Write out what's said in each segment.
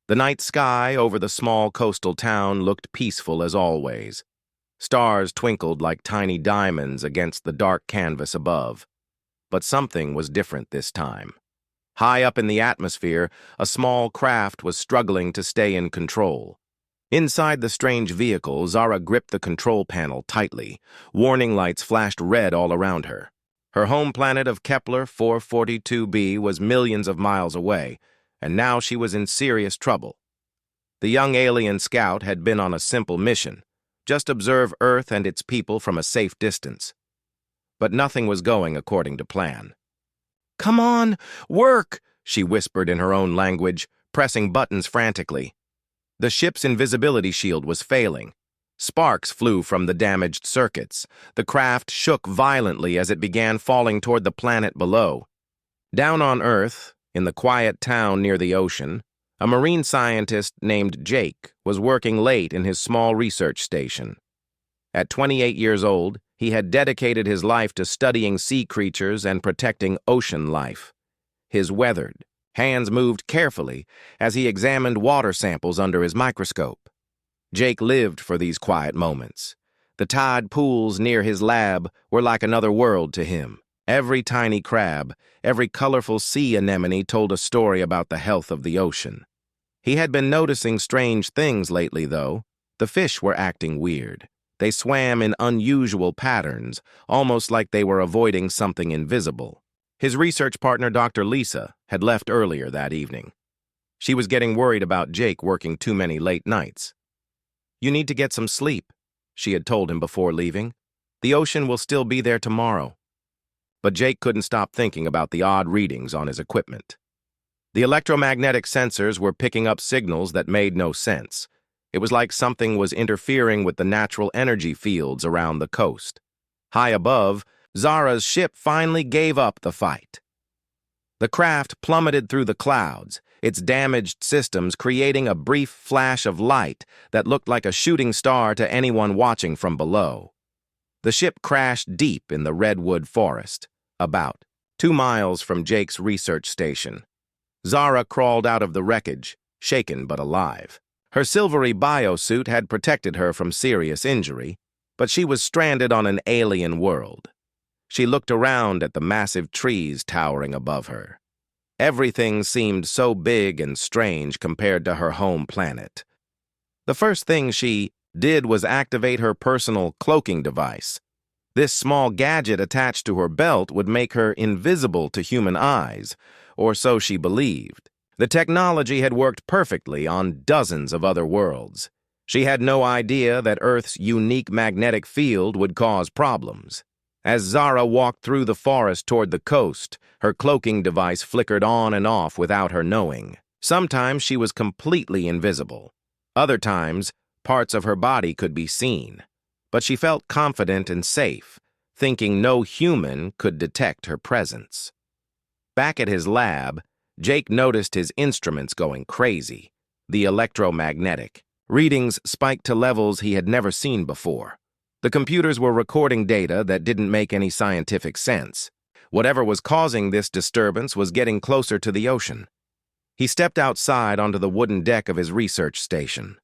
The night sky over the small coastal town looked peaceful as always. Stars twinkled like tiny diamonds against the dark canvas above. But something was different this time. High up in the atmosphere, a small craft was struggling to stay in control. Inside the strange vehicle, Zara gripped the control panel tightly. Warning lights flashed red all around her. Her home planet of Kepler 442b was millions of miles away, and now she was in serious trouble. The young alien scout had been on a simple mission: just observe Earth and its people from a safe distance. But nothing was going according to plan. "Come on, work!" she whispered in her own language, pressing buttons frantically. The ship's invisibility shield was failing. Sparks flew from the damaged circuits. The craft shook violently as it began falling toward the planet below. Down on Earth, in the quiet town near the ocean, a marine scientist named Jake was working late in his small research station. At 28 years old, he had dedicated his life to studying sea creatures and protecting ocean life. His weathered hands moved carefully as he examined water samples under his microscope. Jake lived for these quiet moments. The tide pools near his lab were like another world to him. Every tiny crab, every colorful sea anemone told a story about the health of the ocean. He had been noticing strange things lately, though. The fish were acting weird. They swam in unusual patterns, almost like they were avoiding something invisible. His research partner, Dr. Lisa, had left earlier that evening. She was getting worried about Jake working too many late nights. "You need to get some sleep," she had told him before leaving. "The ocean will still be there tomorrow." But Jake couldn't stop thinking about the odd readings on his equipment. The electromagnetic sensors were picking up signals that made no sense. It was like something was interfering with the natural energy fields around the coast. High above, Zara's ship finally gave up the fight. The craft plummeted through the clouds, its damaged systems creating a brief flash of light that looked like a shooting star to anyone watching from below. The ship crashed deep in the redwood forest, about 2 miles from Jake's research station. Zara crawled out of the wreckage, shaken but alive. Her silvery biosuit had protected her from serious injury, but she was stranded on an alien world. She looked around at the massive trees towering above her. Everything seemed so big and strange compared to her home planet. The first thing she did was activate her personal cloaking device. This small gadget attached to her belt would make her invisible to human eyes, or so she believed. The technology had worked perfectly on dozens of other worlds. She had no idea that Earth's unique magnetic field would cause problems. As Zara walked through the forest toward the coast, her cloaking device flickered on and off without her knowing. Sometimes she was completely invisible. Other times, parts of her body could be seen. But she felt confident and safe, thinking no human could detect her presence. Back at his lab, Jake noticed his instruments going crazy. The electromagnetic readings spiked to levels he had never seen before. The computers were recording data that didn't make any scientific sense. Whatever was causing this disturbance was getting closer to the ocean. He stepped outside onto the wooden deck of his research station.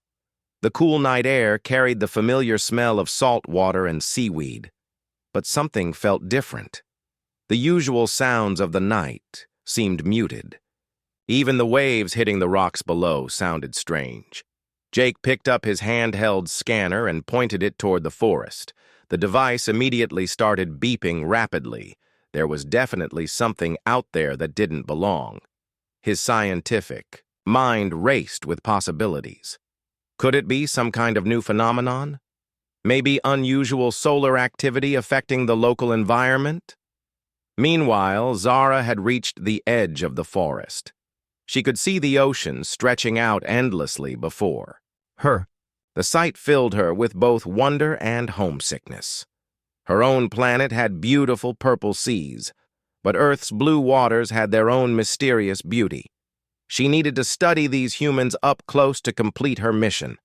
The cool night air carried the familiar smell of salt water and seaweed. But something felt different. The usual sounds of the night seemed muted. Even the waves hitting the rocks below sounded strange. Jake picked up his handheld scanner and pointed it toward the forest. The device immediately started beeping rapidly. There was definitely something out there that didn't belong. His scientific mind raced with possibilities. Could it be some kind of new phenomenon? Maybe unusual solar activity affecting the local environment? Meanwhile, Zara had reached the edge of the forest. She could see the ocean stretching out endlessly before her. The sight filled her with both wonder and homesickness. Her own planet had beautiful purple seas, but Earth's blue waters had their own mysterious beauty. She needed to study these humans up close to complete her mission.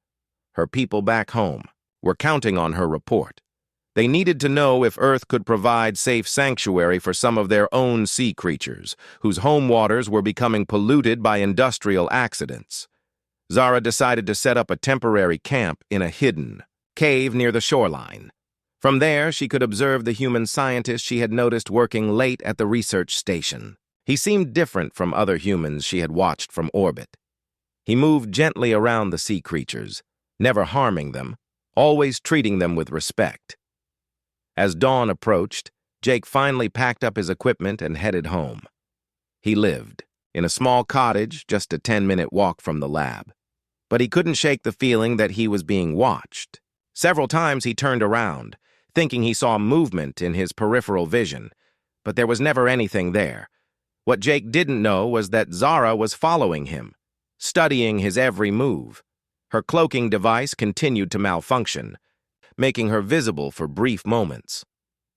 Her people back home were counting on her report. They needed to know if Earth could provide safe sanctuary for some of their own sea creatures, whose home waters were becoming polluted by industrial accidents. Zara decided to set up a temporary camp in a hidden cave near the shoreline. From there, she could observe the human scientist she had noticed working late at the research station. He seemed different from other humans she had watched from orbit. He moved gently around the sea creatures, never harming them, always treating them with respect. As dawn approached, Jake finally packed up his equipment and headed home. He lived in a small cottage just a 10-minute walk from the lab. But he couldn't shake the feeling that he was being watched. Several times he turned around, thinking he saw movement in his peripheral vision, but there was never anything there. What Jake didn't know was that Zara was following him, studying his every move. Her cloaking device continued to malfunction, making her visible for brief moments.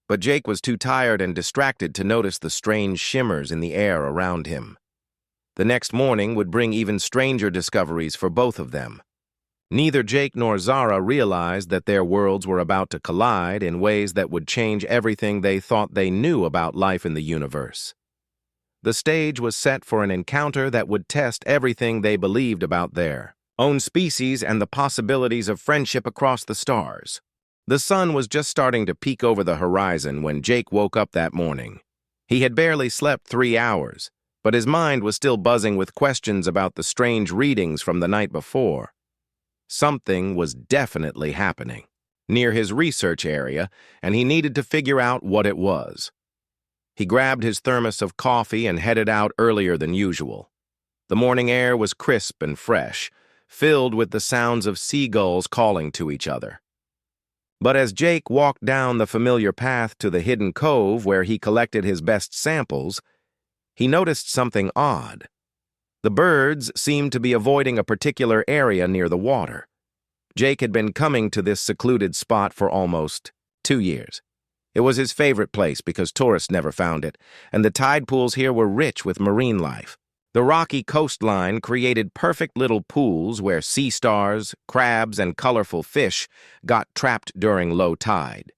But Jake was too tired and distracted to notice the strange shimmers in the air around him. The next morning would bring even stranger discoveries for both of them. Neither Jake nor Zara realized that their worlds were about to collide in ways that would change everything they thought they knew about life in the universe. The stage was set for an encounter that would test everything they believed about their own species and the possibilities of friendship across the stars. The sun was just starting to peek over the horizon when Jake woke up that morning. He had barely slept 3 hours, but his mind was still buzzing with questions about the strange readings from the night before. Something was definitely happening near his research area, and he needed to figure out what it was. He grabbed his thermos of coffee and headed out earlier than usual. The morning air was crisp and fresh, filled with the sounds of seagulls calling to each other. But as Jake walked down the familiar path to the hidden cove where he collected his best samples, he noticed something odd. The birds seemed to be avoiding a particular area near the water. Jake had been coming to this secluded spot for almost 2 years. It was his favorite place because tourists never found it, and the tide pools here were rich with marine life. The rocky coastline created perfect little pools where sea stars, crabs, and colorful fish got trapped during low tide.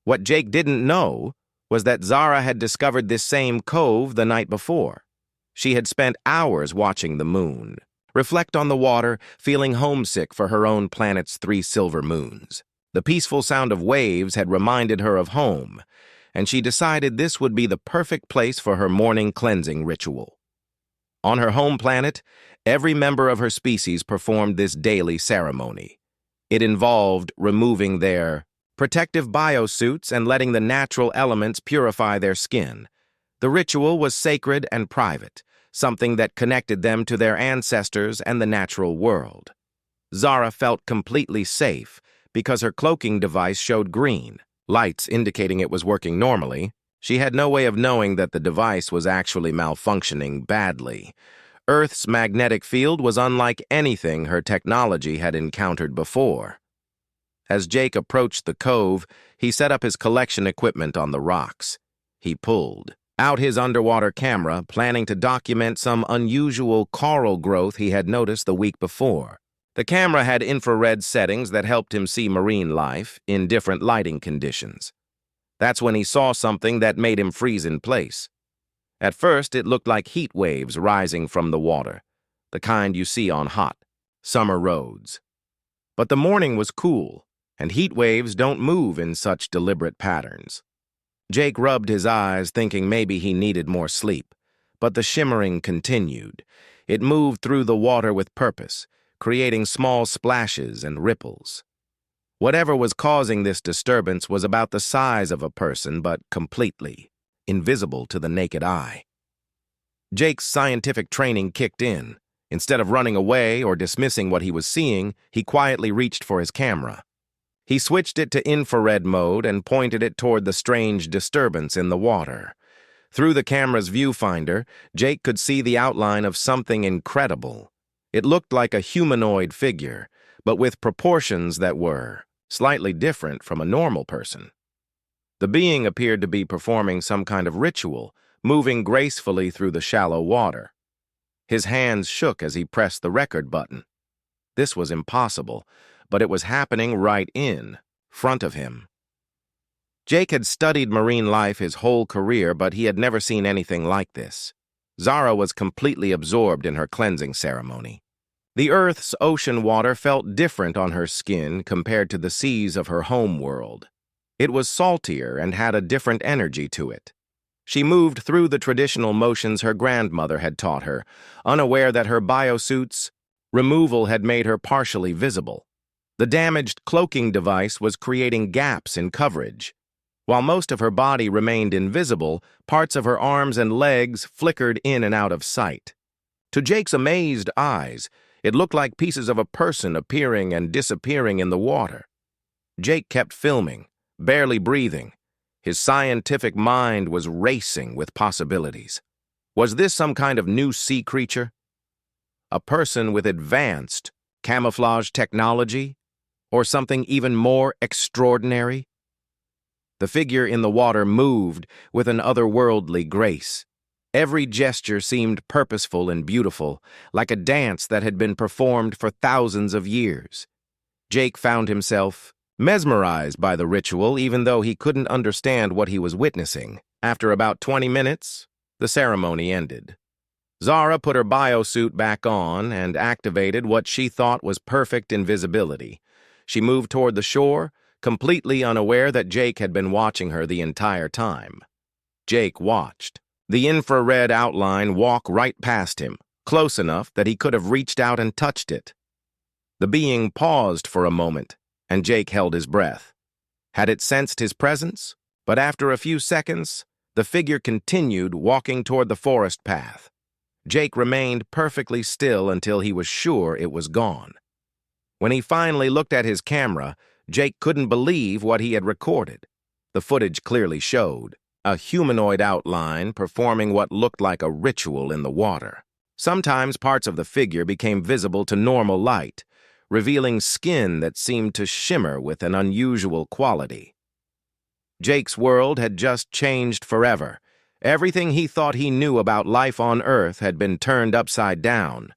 What Jake didn't know was that Zara had discovered this same cove the night before. She had spent hours watching the moon, reflect on the water, feeling homesick for her own planet's 3 silver moons. The peaceful sound of waves had reminded her of home, and she decided this would be the perfect place for her morning cleansing ritual. On her home planet, every member of her species performed this daily ceremony. It involved removing their protective biosuits and letting the natural elements purify their skin. The ritual was sacred and private, something that connected them to their ancestors and the natural world. Zara felt completely safe because her cloaking device showed green, lights indicating it was working normally. She had no way of knowing that the device was actually malfunctioning badly. Earth's magnetic field was unlike anything her technology had encountered before. As Jake approached the cove, he set up his collection equipment on the rocks. He pulled out his underwater camera, planning to document some unusual coral growth he had noticed the week before. The camera had infrared settings that helped him see marine life in different lighting conditions. That's when he saw something that made him freeze in place. At first, it looked like heat waves rising from the water, the kind you see on hot, summer roads. But the morning was cool, and heat waves don't move in such deliberate patterns. Jake rubbed his eyes, thinking maybe he needed more sleep, but the shimmering continued. It moved through the water with purpose, creating small splashes and ripples. Whatever was causing this disturbance was about the size of a person, but completely invisible to the naked eye. Jake's scientific training kicked in. Instead of running away or dismissing what he was seeing, he quietly reached for his camera. He switched it to infrared mode and pointed it toward the strange disturbance in the water. Through the camera's viewfinder, Jake could see the outline of something incredible. It looked like a humanoid figure, but with proportions that were slightly different from a normal person. The being appeared to be performing some kind of ritual, moving gracefully through the shallow water. His hands shook as he pressed the record button. This was impossible, but it was happening right in front of him. Jake had studied marine life his whole career, but he had never seen anything like this. Zara was completely absorbed in her cleansing ceremony. The Earth's ocean water felt different on her skin compared to the seas of her home world. It was saltier and had a different energy to it. She moved through the traditional motions her grandmother had taught her, unaware that her biosuit's removal had made her partially visible. The damaged cloaking device was creating gaps in coverage. While most of her body remained invisible, parts of her arms and legs flickered in and out of sight. To Jake's amazed eyes, it looked like pieces of a person appearing and disappearing in the water. Jake kept filming, barely breathing. His scientific mind was racing with possibilities. Was this some kind of new sea creature? A person with advanced camouflage technology? Or something even more extraordinary? The figure in the water moved with an otherworldly grace. Every gesture seemed purposeful and beautiful, like a dance that had been performed for thousands of years. Jake found himself mesmerized by the ritual, even though he couldn't understand what he was witnessing. After about 20 minutes, the ceremony ended. Zara put her biosuit back on and activated what she thought was perfect invisibility. She moved toward the shore, completely unaware that Jake had been watching her the entire time. Jake watched. The infrared outline walk right past him, close enough that he could have reached out and touched it. The being paused for a moment, and Jake held his breath. Had it sensed his presence? But after a few seconds, the figure continued walking toward the forest path. Jake remained perfectly still until he was sure it was gone. When he finally looked at his camera, Jake couldn't believe what he had recorded. The footage clearly showed a humanoid outline performing what looked like a ritual in the water. Sometimes parts of the figure became visible to normal light, revealing skin that seemed to shimmer with an unusual quality. Jake's world had just changed forever. Everything he thought he knew about life on Earth had been turned upside down.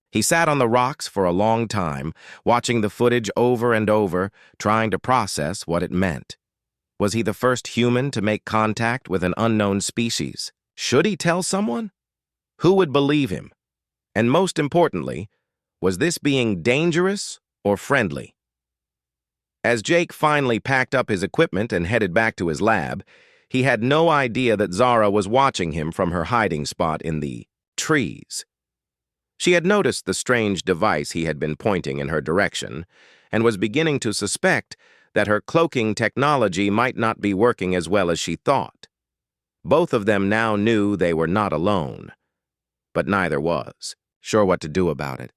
He sat on the rocks for a long time, watching the footage over and over, trying to process what it meant. Was he the first human to make contact with an unknown species? Should he tell someone? Who would believe him? And most importantly, was this being dangerous or friendly? As Jake finally packed up his equipment and headed back to his lab, he had no idea that Zara was watching him from her hiding spot in the trees. She had noticed the strange device he had been pointing in her direction and was beginning to suspect that her cloaking technology might not be working as well as she thought. Both of them now knew they were not alone, but neither was sure what to do about it.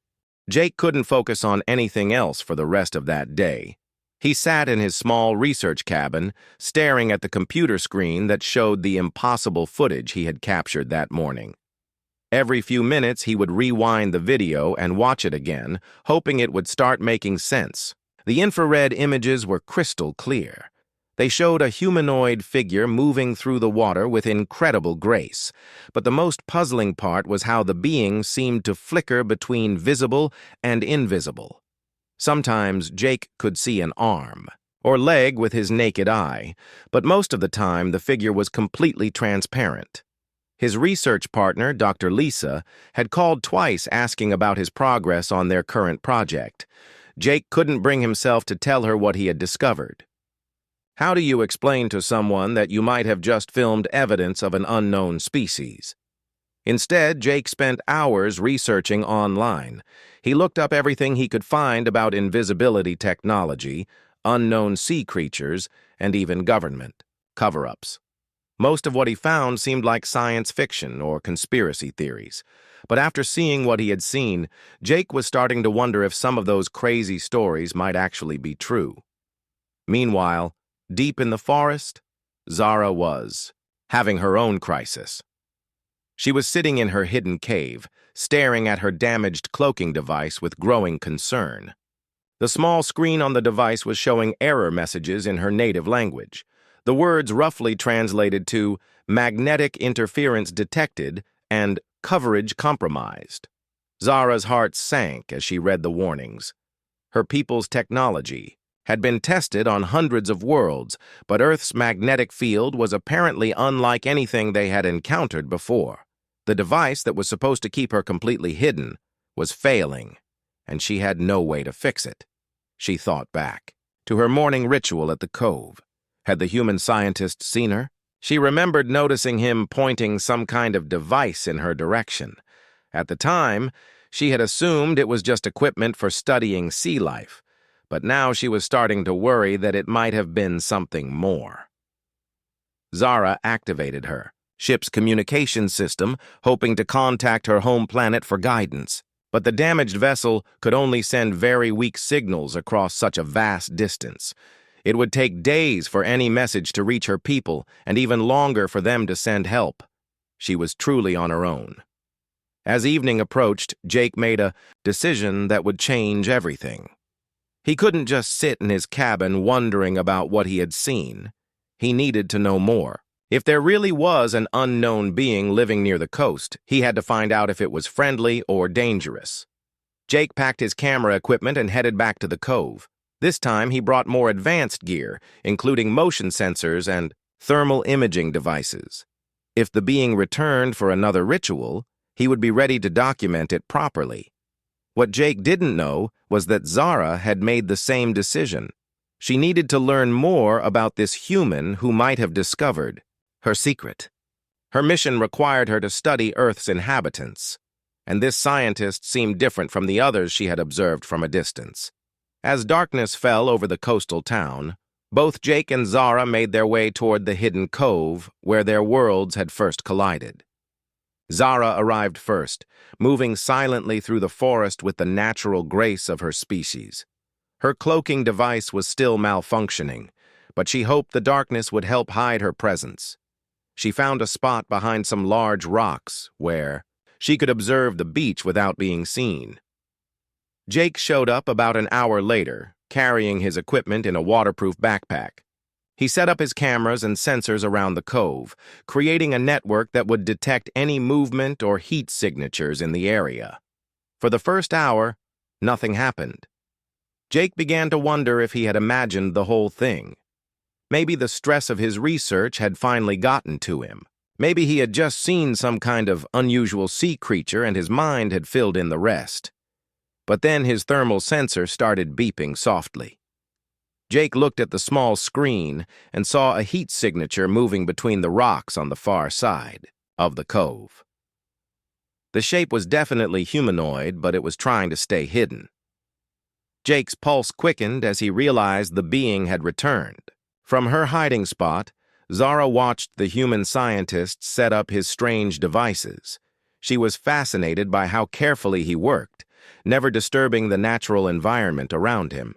Jake couldn't focus on anything else for the rest of that day. He sat in his small research cabin, staring at the computer screen that showed the impossible footage he had captured that morning. Every few minutes, he would rewind the video and watch it again, hoping it would start making sense. The infrared images were crystal clear. They showed a humanoid figure moving through the water with incredible grace, but the most puzzling part was how the being seemed to flicker between visible and invisible. Sometimes Jake could see an arm or leg with his naked eye, but most of the time the figure was completely transparent. His research partner, Dr. Lisa, had called twice asking about his progress on their current project. Jake couldn't bring himself to tell her what he had discovered. How do you explain to someone that you might have just filmed evidence of an unknown species? Instead, Jake spent hours researching online. He looked up everything he could find about invisibility technology, unknown sea creatures, and even government cover-ups. Most of what he found seemed like science fiction or conspiracy theories. But after seeing what he had seen, Jake was starting to wonder if some of those crazy stories might actually be true. Meanwhile, deep in the forest, Zara was having her own crisis. She was sitting in her hidden cave, staring at her damaged cloaking device with growing concern. The small screen on the device was showing error messages in her native language. The words roughly translated to magnetic interference detected and coverage compromised. Zara's heart sank as she read the warnings. Her people's technology had been tested on hundreds of worlds, but Earth's magnetic field was apparently unlike anything they had encountered before. The device that was supposed to keep her completely hidden was failing, and she had no way to fix it. She thought back to her morning ritual at the cove. Had the human scientist seen her? She remembered noticing him pointing some kind of device in her direction. At the time, she had assumed it was just equipment for studying sea life, but now she was starting to worry that it might have been something more. Zara activated her ship's communication system, hoping to contact her home planet for guidance. But the damaged vessel could only send very weak signals across such a vast distance. It would take days for any message to reach her people, and even longer for them to send help. She was truly on her own. As evening approached, Jake made a decision that would change everything. He couldn't just sit in his cabin wondering about what he had seen. He needed to know more. If there really was an unknown being living near the coast, he had to find out if it was friendly or dangerous. Jake packed his camera equipment and headed back to the cove. This time, he brought more advanced gear, including motion sensors and thermal imaging devices. If the being returned for another ritual, he would be ready to document it properly. What Jake didn't know was that Zara had made the same decision. She needed to learn more about this human who might have discovered her secret. Her mission required her to study Earth's inhabitants, and this scientist seemed different from the others she had observed from a distance. As darkness fell over the coastal town, both Jake and Zara made their way toward the hidden cove where their worlds had first collided. Zara arrived first, moving silently through the forest with the natural grace of her species. Her cloaking device was still malfunctioning, but she hoped the darkness would help hide her presence. She found a spot behind some large rocks where she could observe the beach without being seen. Jake showed up about an hour later, carrying his equipment in a waterproof backpack. He set up his cameras and sensors around the cove, creating a network that would detect any movement or heat signatures in the area. For the first hour, nothing happened. Jake began to wonder if he had imagined the whole thing. Maybe the stress of his research had finally gotten to him. Maybe he had just seen some kind of unusual sea creature and his mind had filled in the rest. But then his thermal sensor started beeping softly. Jake looked at the small screen and saw a heat signature moving between the rocks on the far side of the cove. The shape was definitely humanoid, but it was trying to stay hidden. Jake's pulse quickened as he realized the being had returned. From her hiding spot, Zara watched the human scientist set up his strange devices. She was fascinated by how carefully he worked, never disturbing the natural environment around him.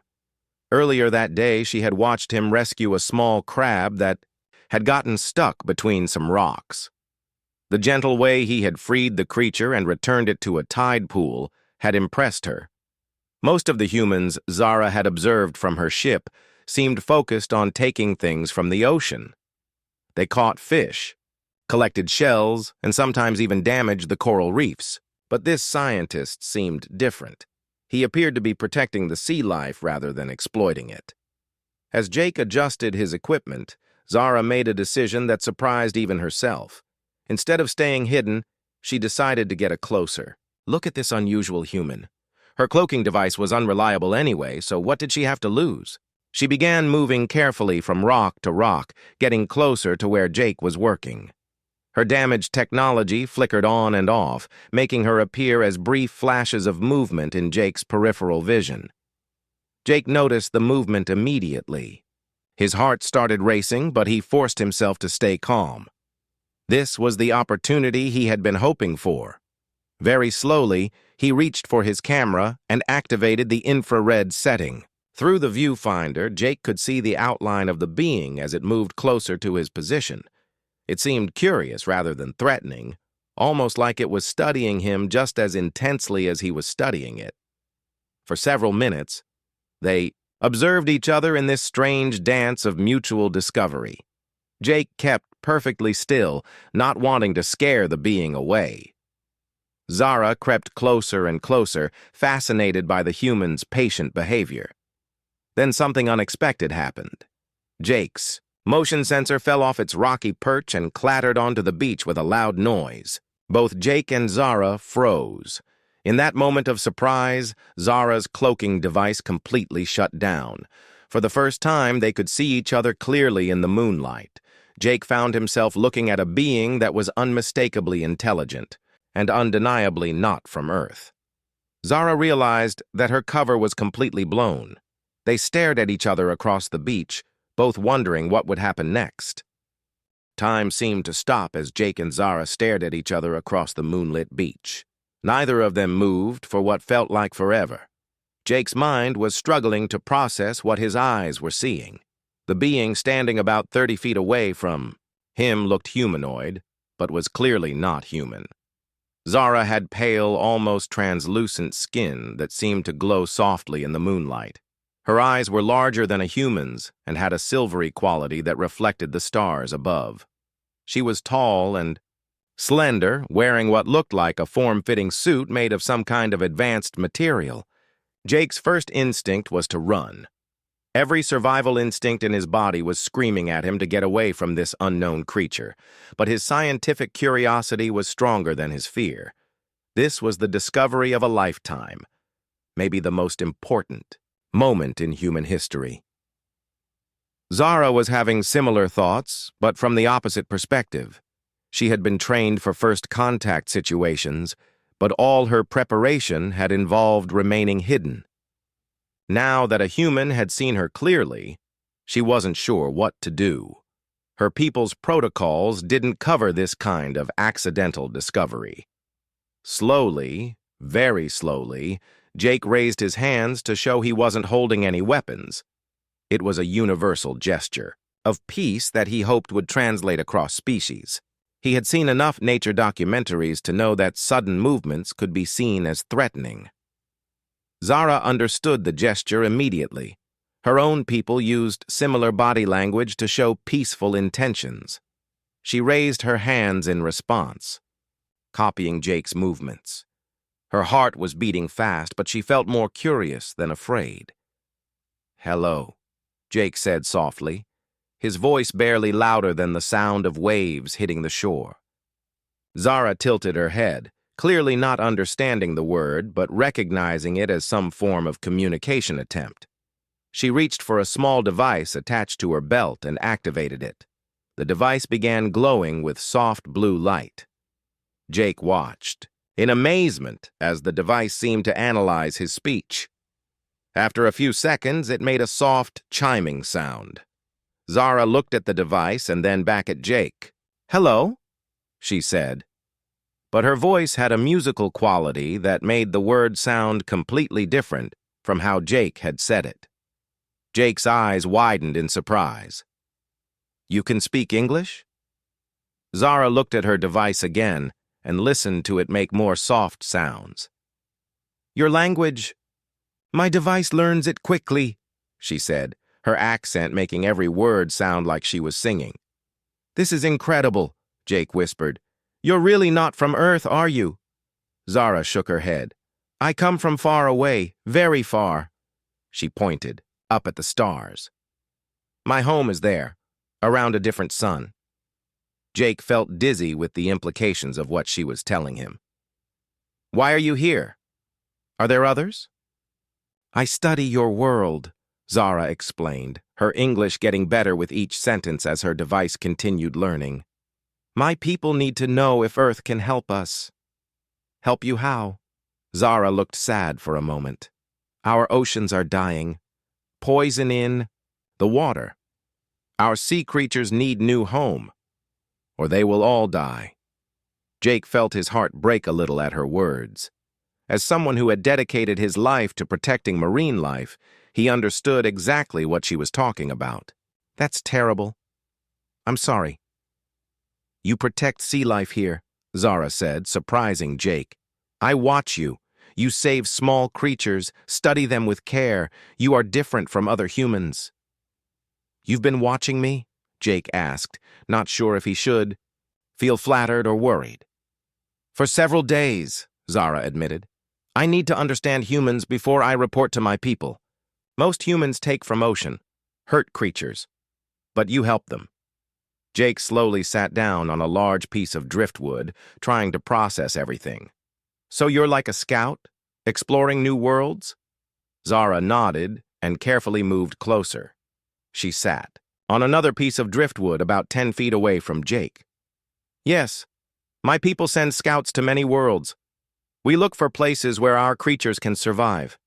Earlier that day, she had watched him rescue a small crab that had gotten stuck between some rocks. The gentle way he had freed the creature and returned it to a tide pool had impressed her. Most of the humans Zara had observed from her ship seemed focused on taking things from the ocean. They caught fish, collected shells, and sometimes even damaged the coral reefs. But this scientist seemed different. He appeared to be protecting the sea life rather than exploiting it. As Jake adjusted his equipment, Zara made a decision that surprised even herself. Instead of staying hidden, she decided to get a closer. Look at this unusual human. Her cloaking device was unreliable anyway, so what did she have to lose? She began moving carefully from rock to rock, getting closer to where Jake was working. Her damaged technology flickered on and off, making her appear as brief flashes of movement in Jake's peripheral vision. Jake noticed the movement immediately. His heart started racing, but he forced himself to stay calm. This was the opportunity he had been hoping for. Very slowly, he reached for his camera and activated the infrared setting. Through the viewfinder, Jake could see the outline of the being as it moved closer to his position. It seemed curious rather than threatening, almost like it was studying him just as intensely as he was studying it. For several minutes, they observed each other in this strange dance of mutual discovery. Jake kept perfectly still, not wanting to scare the being away. Zara crept closer and closer, fascinated by the human's patient behavior. Then something unexpected happened. Jake's motion sensor fell off its rocky perch and clattered onto the beach with a loud noise. Both Jake and Zara froze. In that moment of surprise, Zara's cloaking device completely shut down. For the first time, they could see each other clearly in the moonlight. Jake found himself looking at a being that was unmistakably intelligent, and undeniably not from Earth. Zara realized that her cover was completely blown. They stared at each other across the beach, both wondering what would happen next. Time seemed to stop as Jake and Zara stared at each other across the moonlit beach. Neither of them moved for what felt like forever. Jake's mind was struggling to process what his eyes were seeing. The being standing about 30 feet away from him looked humanoid, but was clearly not human. Zara had pale, almost translucent skin that seemed to glow softly in the moonlight. Her eyes were larger than a human's and had a silvery quality that reflected the stars above. She was tall and slender, wearing what looked like a form-fitting suit made of some kind of advanced material. Jake's first instinct was to run. Every survival instinct in his body was screaming at him to get away from this unknown creature, but his scientific curiosity was stronger than his fear. This was the discovery of a lifetime, maybe the most important moment in human history. Zara was having similar thoughts, but from the opposite perspective. She had been trained for first contact situations, but all her preparation had involved remaining hidden. Now that a human had seen her clearly, she wasn't sure what to do. Her people's protocols didn't cover this kind of accidental discovery. Slowly, very slowly, Jake raised his hands to show he wasn't holding any weapons. It was a universal gesture of peace that he hoped would translate across species. He had seen enough nature documentaries to know that sudden movements could be seen as threatening. Zara understood the gesture immediately. Her own people used similar body language to show peaceful intentions. She raised her hands in response, copying Jake's movements. Her heart was beating fast, but she felt more curious than afraid. "Hello," Jake said softly, his voice barely louder than the sound of waves hitting the shore. Zara tilted her head, clearly not understanding the word, but recognizing it as some form of communication attempt. She reached for a small device attached to her belt and activated it. The device began glowing with soft blue light. Jake watched, in amazement, as the device seemed to analyze his speech. After a few seconds, it made a soft, chiming sound. Zara looked at the device and then back at Jake. "Hello," she said. But her voice had a musical quality that made the word sound completely different from how Jake had said it. Jake's eyes widened in surprise. "You can speak English?" Zara looked at her device again and listened to it make more soft sounds. "Your language? My device learns it quickly," she said, her accent making every word sound like she was singing. "This is incredible," Jake whispered. "You're really not from Earth, are you?" Zara shook her head. "I come from far away, very far." She pointed, up at the stars. "My home is there, around a different sun." Jake felt dizzy with the implications of what she was telling him. "Why are you here? Are there others?" "I study your world," Zara explained, her English getting better with each sentence as her device continued learning. "My people need to know if Earth can help us." "Help you how?" Zara looked sad for a moment. "Our oceans are dying. Poison in the water. Our sea creatures need new home, or they will all die." Jake felt his heart break a little at her words. As someone who had dedicated his life to protecting marine life, he understood exactly what she was talking about. "That's terrible. I'm sorry." "You protect sea life here," Zara said, surprising Jake. "I watch you. You save small creatures, study them with care. You are different from other humans." "You've been watching me?" Jake asked, not sure if he should feel flattered or worried. "For several days," Zara admitted. "I need to understand humans before I report to my people. Most humans take from ocean, hurt creatures, but you help them." Jake slowly sat down on a large piece of driftwood, trying to process everything. So you're like a scout, exploring new worlds? Zara nodded and carefully moved closer. She sat on another piece of driftwood about 10 feet away from Jake. Yes, my people send scouts to many worlds. We look for places where our creatures can survive.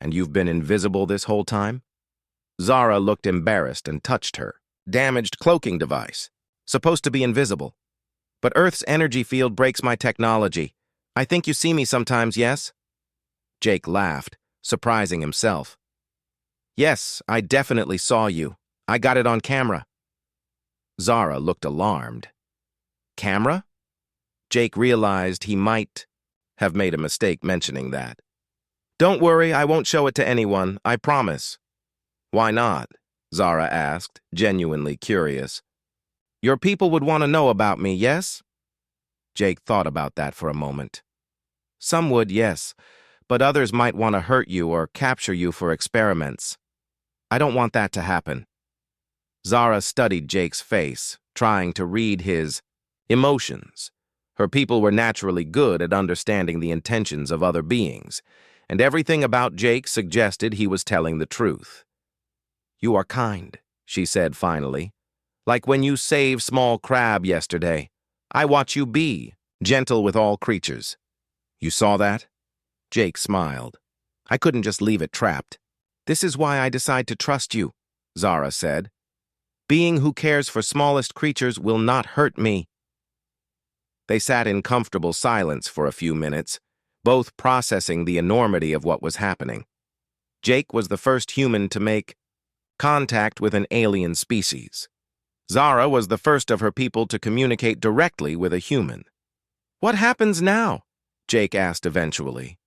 And you've been invisible this whole time? Zara looked embarrassed and touched her. Damaged cloaking device. Supposed to be invisible. But Earth's energy field breaks my technology. I think you see me sometimes, yes? Jake laughed, surprising himself. Yes, I definitely saw you. I got it on camera. Zara looked alarmed. Camera? Jake realized he might have made a mistake mentioning that. Don't worry, I won't show it to anyone, I promise. Why not? Zara asked, genuinely curious. Your people would want to know about me, yes? Jake thought about that for a moment. Some would, yes, but others might want to hurt you or capture you for experiments. I don't want that to happen. Zara studied Jake's face, trying to read his emotions. Her people were naturally good at understanding the intentions of other beings, and everything about Jake suggested he was telling the truth. You are kind, she said finally. Like when you saved Small Crab yesterday. I watch you be gentle with all creatures. You saw that? Jake smiled. I couldn't just leave it trapped. This is why I decide to trust you, Zara said. Being who cares for smallest creatures will not hurt me. They sat in comfortable silence for a few minutes, both processing the enormity of what was happening. Jake was the first human to make contact with an alien species. Zara was the first of her people to communicate directly with a human. What happens now? Jake asked eventually.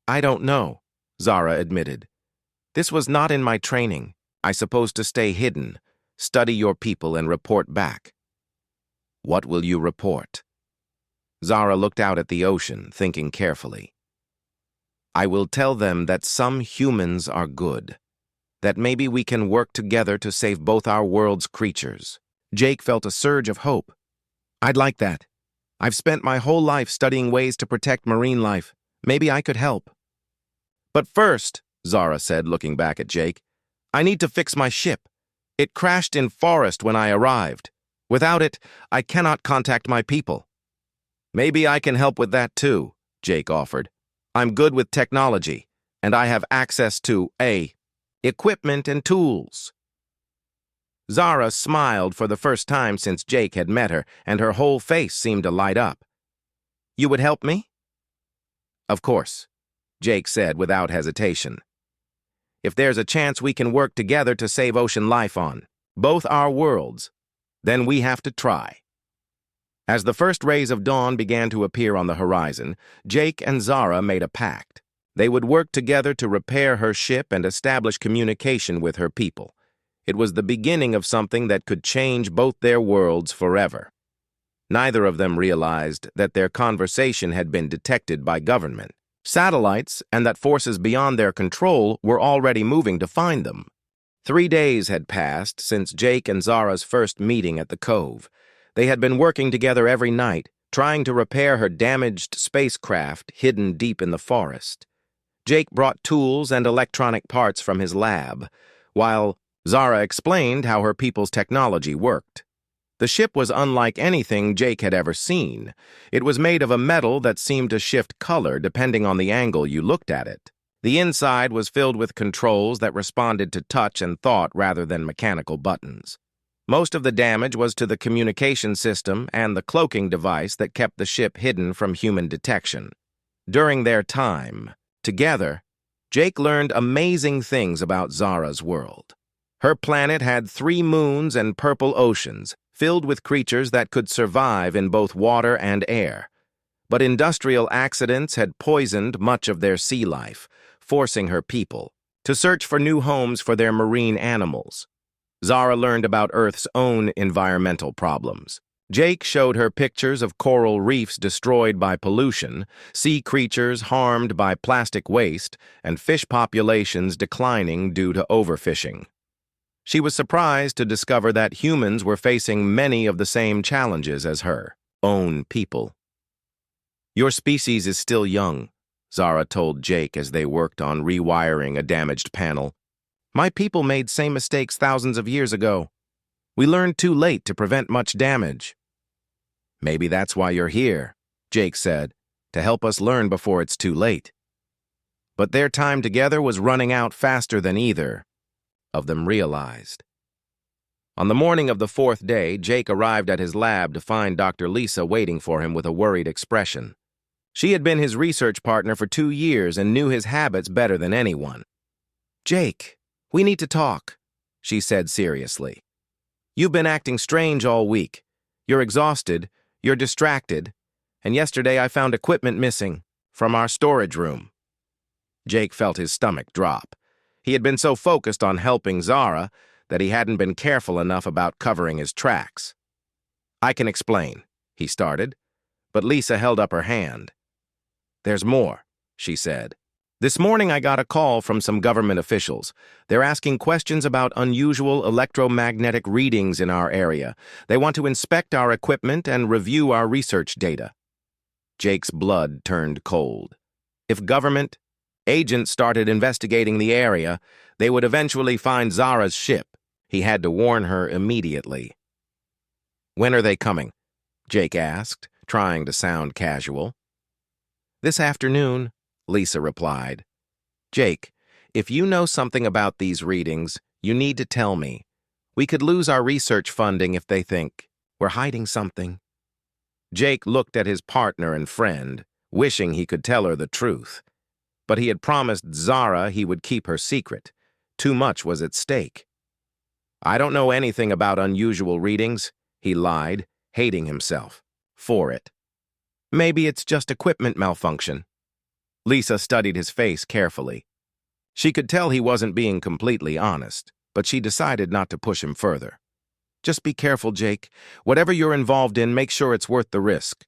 I don't know, Zara admitted. This was not in my training. I supposed to stay hidden, study your people, and report back. What will you report? Zara looked out at the ocean, thinking carefully. I will tell them that some humans are good, that maybe we can work together to save both our world's creatures. Jake felt a surge of hope. I'd like that. I've spent my whole life studying ways to protect marine life. Maybe I could help. But first, Zara said, looking back at Jake, I need to fix my ship. It crashed in forest when I arrived. Without it, I cannot contact my people. Maybe I can help with that too, Jake offered. I'm good with technology, and I have access to equipment and tools. Zara smiled for the first time since Jake had met her, and her whole face seemed to light up. You would help me? Of course, Jake said without hesitation. If there's a chance we can work together to save ocean life on both our worlds, then we have to try. As the first rays of dawn began to appear on the horizon, Jake and Zara made a pact. They would work together to repair her ship and establish communication with her people. It was the beginning of something that could change both their worlds forever. Neither of them realized that their conversation had been detected by government, satellites, and that forces beyond their control were already moving to find them. 3 days had passed since Jake and Zara's first meeting at the cove. They had been working together every night, trying to repair her damaged spacecraft hidden deep in the forest. Jake brought tools and electronic parts from his lab, while Zara explained how her people's technology worked. The ship was unlike anything Jake had ever seen. It was made of a metal that seemed to shift color depending on the angle you looked at it. The inside was filled with controls that responded to touch and thought rather than mechanical buttons. Most of the damage was to the communication system and the cloaking device that kept the ship hidden from human detection. During their time together, Jake learned amazing things about Zara's world. Her planet had 3 moons and purple oceans, filled with creatures that could survive in both water and air. But industrial accidents had poisoned much of their sea life, forcing her people to search for new homes for their marine animals. Zara learned about Earth's own environmental problems. Jake showed her pictures of coral reefs destroyed by pollution, sea creatures harmed by plastic waste, and fish populations declining due to overfishing. She was surprised to discover that humans were facing many of the same challenges as her own people. Your species is still young, Zara told Jake as they worked on rewiring a damaged panel. My people made same mistakes thousands of years ago. We learned too late to prevent much damage. Maybe that's why you're here, Jake said, to help us learn before it's too late. But their time together was running out faster than either of them realized. On the morning of the fourth day, Jake arrived at his lab to find Dr. Lisa waiting for him with a worried expression. She had been his research partner for 2 years and knew his habits better than anyone. "Jake, we need to talk," she said seriously. "You've been acting strange all week. You're exhausted, you're distracted, and yesterday I found equipment missing from our storage room." Jake felt his stomach drop. He had been so focused on helping Zara that he hadn't been careful enough about covering his tracks. "I can explain," he started, but Lisa held up her hand. "There's more," she said. "This morning I got a call from some government officials. They're asking questions about unusual electromagnetic readings in our area. They want to inspect our equipment and review our research data." Jake's blood turned cold. If government agents started investigating the area, they would eventually find Zara's ship. He had to warn her immediately. "When are they coming?" Jake asked, trying to sound casual. "This afternoon," Lisa replied. "Jake, if you know something about these readings, you need to tell me. We could lose our research funding if they think we're hiding something." Jake looked at his partner and friend, wishing he could tell her the truth. But he had promised Zara he would keep her secret. Too much was at stake. "I don't know anything about unusual readings," he lied, hating himself for it. "Maybe it's just equipment malfunction." Lisa studied his face carefully. She could tell he wasn't being completely honest, but she decided not to push him further. "Just be careful, Jake. Whatever you're involved in, make sure it's worth the risk."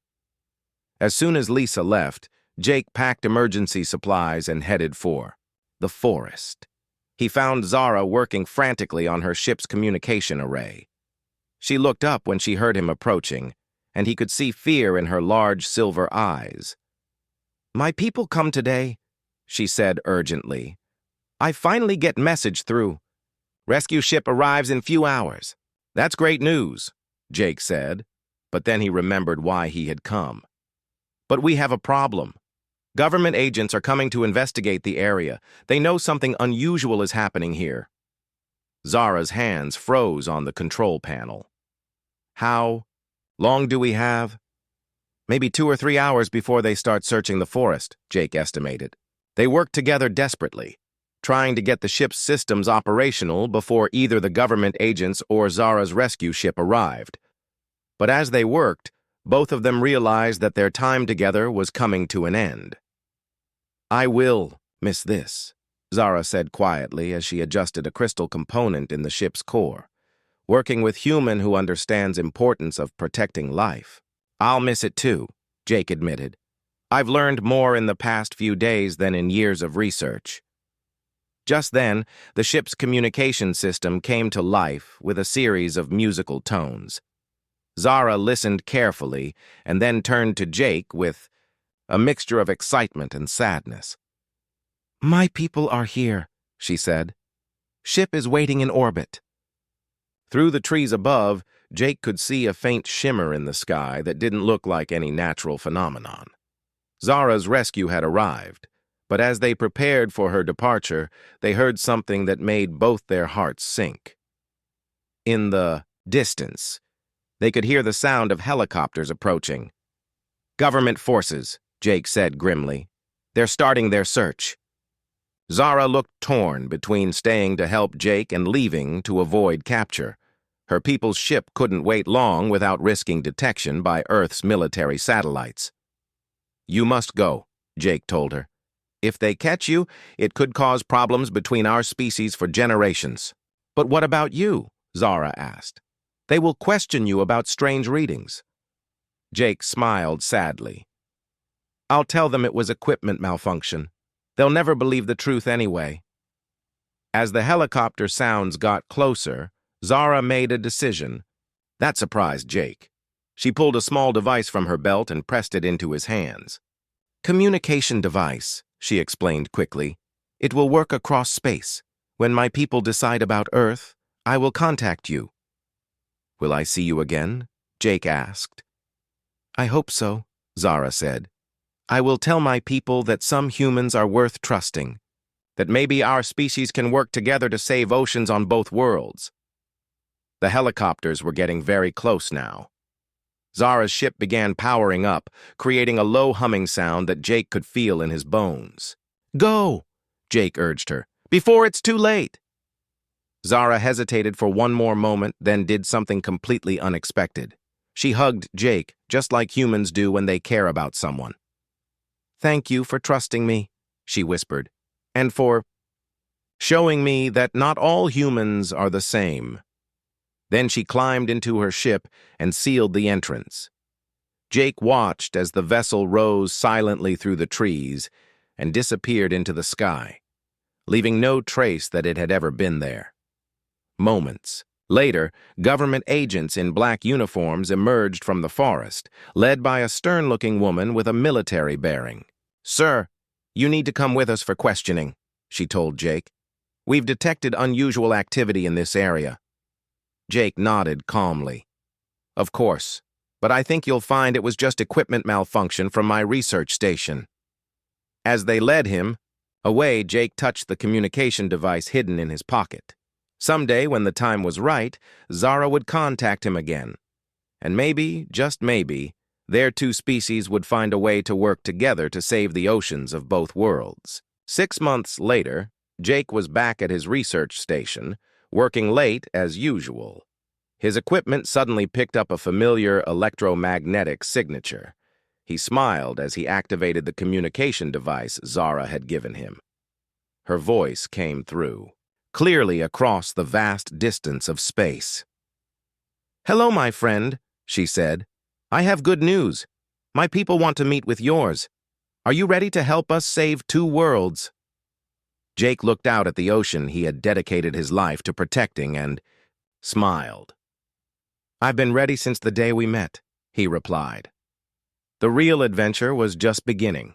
As soon as Lisa left, Jake packed emergency supplies and headed for the forest. He found Zara working frantically on her ship's communication array. She looked up when she heard him approaching, and he could see fear in her large silver eyes. "My people come today," she said urgently. "I finally get message through. Rescue ship arrives in few hours." "That's great news," Jake said, but then he remembered why he had come. "But we have a problem. Government agents are coming to investigate the area. They know something unusual is happening here." Zara's hands froze on the control panel. "How long do we have?" "Maybe 2 or 3 hours before they start searching the forest," Jake estimated. They worked together desperately, trying to get the ship's systems operational before either the government agents or Zara's rescue ship arrived. But as they worked, both of them realized that their time together was coming to an end. "I will miss this," Zara said quietly as she adjusted a crystal component in the ship's core. "Working with human who understands importance of protecting life." "I'll miss it too," Jake admitted. "I've learned more in the past few days than in years of research." Just then, the ship's communication system came to life with a series of musical tones. Zara listened carefully and then turned to Jake with a mixture of excitement and sadness. "My people are here," she said. "Ship is waiting in orbit." Through the trees above, Jake could see a faint shimmer in the sky that didn't look like any natural phenomenon. Zara's rescue had arrived, but as they prepared for her departure, they heard something that made both their hearts sink. In the distance, they could hear the sound of helicopters approaching. "Government forces," Jake said grimly. "They're starting their search." Zara looked torn between staying to help Jake and leaving to avoid capture. Her people's ship couldn't wait long without risking detection by Earth's military satellites. "You must go," Jake told her. "If they catch you, it could cause problems between our species for generations." "But what about you?" Zara asked. "They will question you about strange readings." Jake smiled sadly. "I'll tell them it was equipment malfunction. They'll never believe the truth anyway." As the helicopter sounds got closer, Zara made a decision. That surprised Jake. She pulled a small device from her belt and pressed it into his hands. Communication device, she explained quickly. It will work across space. When my people decide about Earth, I will contact you. Will I see you again? Jake asked. I hope so, Zara said. I will tell my people that some humans are worth trusting, that maybe our species can work together to save oceans on both worlds. The helicopters were getting very close now. Zara's ship began powering up, creating a low humming sound that Jake could feel in his bones. Go, Jake urged her, before it's too late. Zara hesitated for one more moment, then did something completely unexpected. She hugged Jake, just like humans do when they care about someone. Thank you for trusting me, she whispered, and for showing me that not all humans are the same. Then she climbed into her ship and sealed the entrance. Jake watched as the vessel rose silently through the trees and disappeared into the sky, leaving no trace that it had ever been there. Moments later, government agents in black uniforms emerged from the forest, led by a stern-looking woman with a military bearing. Sir, you need to come with us for questioning, she told Jake. We've detected unusual activity in this area. Jake nodded calmly. Of course, but I think you'll find it was just equipment malfunction from my research station. As they led him away, Jake touched the communication device hidden in his pocket. Someday, when the time was right, Zara would contact him again. And maybe, just maybe, their two species would find a way to work together to save the oceans of both worlds. 6 months later, Jake was back at his research station, working late as usual. His equipment suddenly picked up a familiar electromagnetic signature. He smiled as he activated the communication device Zara had given him. Her voice came through, clearly across the vast distance of space. Hello, my friend, she said. I have good news. My people want to meet with yours. Are you ready to help us save 2 worlds? Jake looked out at the ocean he had dedicated his life to protecting and smiled. I've been ready since the day we met, he replied. The real adventure was just beginning.